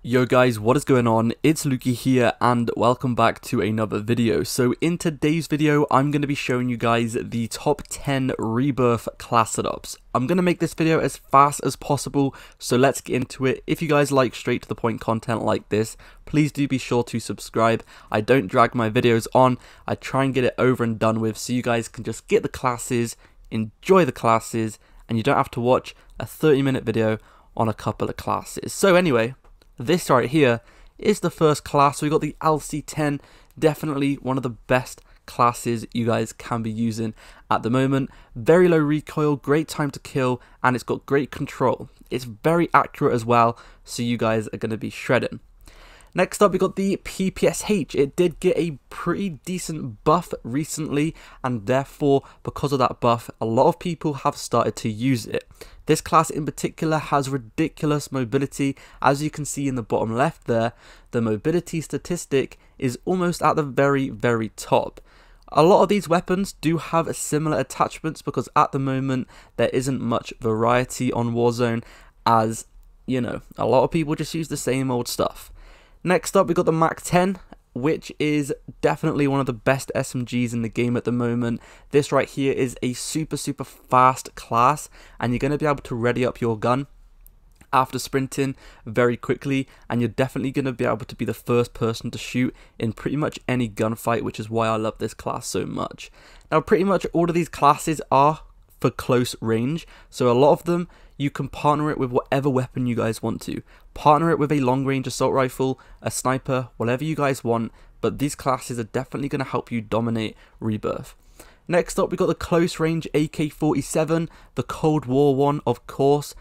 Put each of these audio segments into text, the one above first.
Yo guys, what is going on? It's Lukey here and welcome back to another video. So in today's video, I'm going to be showing you guys the top 10 Rebirth class setups. I'm going to make this video as fast as possible, so let's get into it. If you guys like straight to the point content like this, please do be sure to subscribe. I don't drag my videos on, I try and get it over and done with so you guys can just get the classes, enjoy the classes, and you don't have to watch a 30-minute video on a couple of classes. So anyway, this right here is the first class. We got the LC10, definitely one of the best classes you guys can be using at the moment. Very low recoil, great time to kill, and it's got great control. It's very accurate as well, so you guys are going to be shredding. Next up, we got the PPSH. It did get a pretty decent buff recently, and therefore, because of that buff, a lot of people have started to use it. This class in particular has ridiculous mobility. As you can see in the bottom left there, the mobility statistic is almost at the very top. A lot of these weapons do have similar attachments because at the moment there isn't much variety on Warzone, as you know, a lot of people just use the same old stuff. Next up, we got the Mac 10, which is definitely one of the best SMGs in the game at the moment. This right here is a super fast class, and you're going to be able to ready up your gun after sprinting very quickly, and you're definitely going to be able to be the first person to shoot in pretty much any gunfight, which is why I love this class so much. Now, pretty much all of these classes are for close range, so a lot of them you can partner it with whatever weapon you guys want to. Partner it with a long range assault rifle, a sniper, whatever you guys want, but these classes are definitely going to help you dominate Rebirth. Next up, we got the close range AK-47, the Cold War one, of course,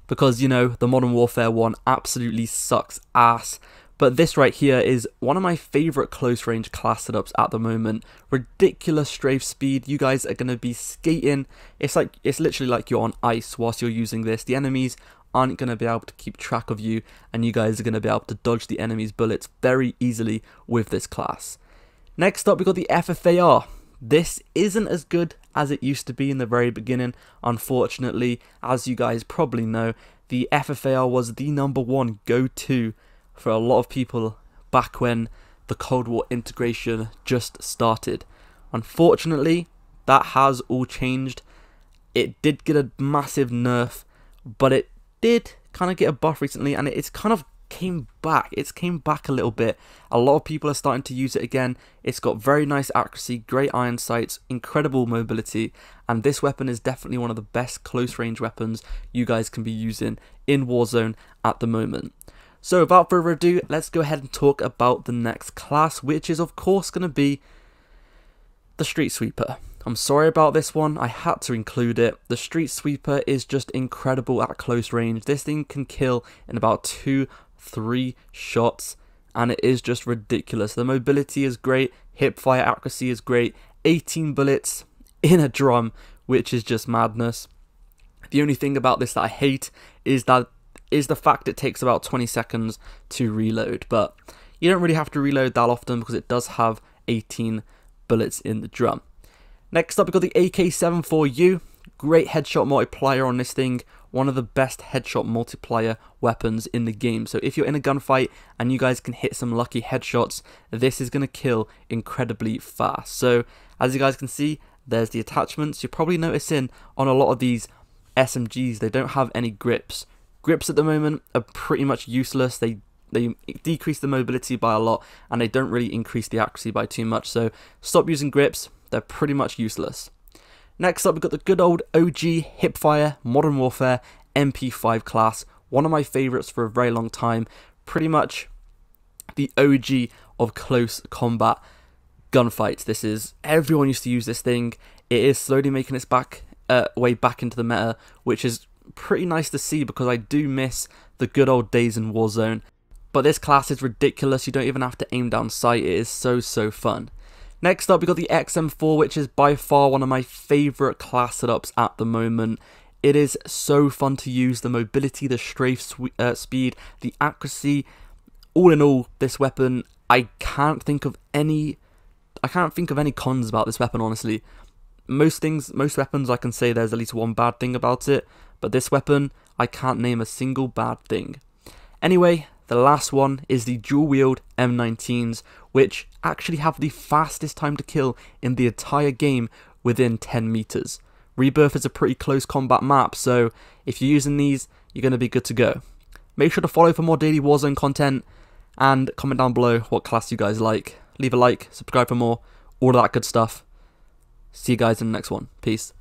because you know the Modern Warfare one absolutely sucks ass. But this right here is one of my favourite close range class setups at the moment. Ridiculous strafe speed. You guys are going to be skating. It's literally like you're on ice whilst you're using this. The enemies aren't going to be able to keep track of you, and you guys are going to be able to dodge the enemy's bullets very easily with this class. Next up, we got the FFAR. This isn't as good as it used to be in the very beginning, unfortunately. As you guys probably know, the FFAR was the #1 go-to for a lot of people back when the Cold War integration just started. Unfortunately, that has all changed. It did get a massive nerf, but it did kind of get a buff recently, and it's kind of came back. It's came back a little bit. A lot of people are starting to use it again. It's got very nice accuracy, great iron sights, incredible mobility, and this weapon is definitely one of the best close range weapons you guys can be using in Warzone at the moment. So without further ado, let's go ahead and talk about the next class, which is of course going to be the Street Sweeper. I'm sorry about this one, I had to include it. The Street Sweeper is just incredible at close range. This thing can kill in about 2-3 shots, and it is just ridiculous. The mobility is great, hip fire accuracy is great, 18 bullets in a drum, which is just madness. The only thing about this that I hate is the fact it takes about 20 seconds to reload, but you don't really have to reload that often because it does have 18 bullets in the drum. Next up, we've got the AK-74U. Great headshot multiplier on this thing, one of the best headshot multiplier weapons in the game. So if you're in a gunfight and you guys can hit some lucky headshots, this is going to kill incredibly fast. So as you guys can see, there's the attachments. You're probably noticing on a lot of these SMGs, they don't have any grips. Grips at the moment are pretty much useless. They decrease the mobility by a lot, and they don't really increase the accuracy by too much. So stop using grips. They're pretty much useless. Next up, we've got the good old OG hipfire Modern Warfare MP5 class. One of my favourites for a very long time. Pretty much the OG of close combat gunfights. This is, everyone used to use this thing. It is slowly making its way back into the meta, which is pretty nice to see because I do miss the good old days in Warzone. But this class is ridiculous. You don't even have to aim down sight. It is so fun. Next up, we got the XM4, which is by far one of my favourite class setups at the moment. It is so fun to use. The mobility, the strafe speed, the accuracy. All in all, this weapon, I can't think of any cons about this weapon, honestly. Most weapons I can say there's at least one bad thing about it, but this weapon, I can't name a single bad thing. Anyway, the last one is the dual wield M19s, which actually have the fastest time to kill in the entire game within 10 meters. Rebirth is a pretty close combat map, so if you're using these, you're going to be good to go. Make sure to follow for more daily Warzone content, and comment down below what class you guys like. Leave a like, subscribe for more, all of that good stuff. See you guys in the next one. Peace.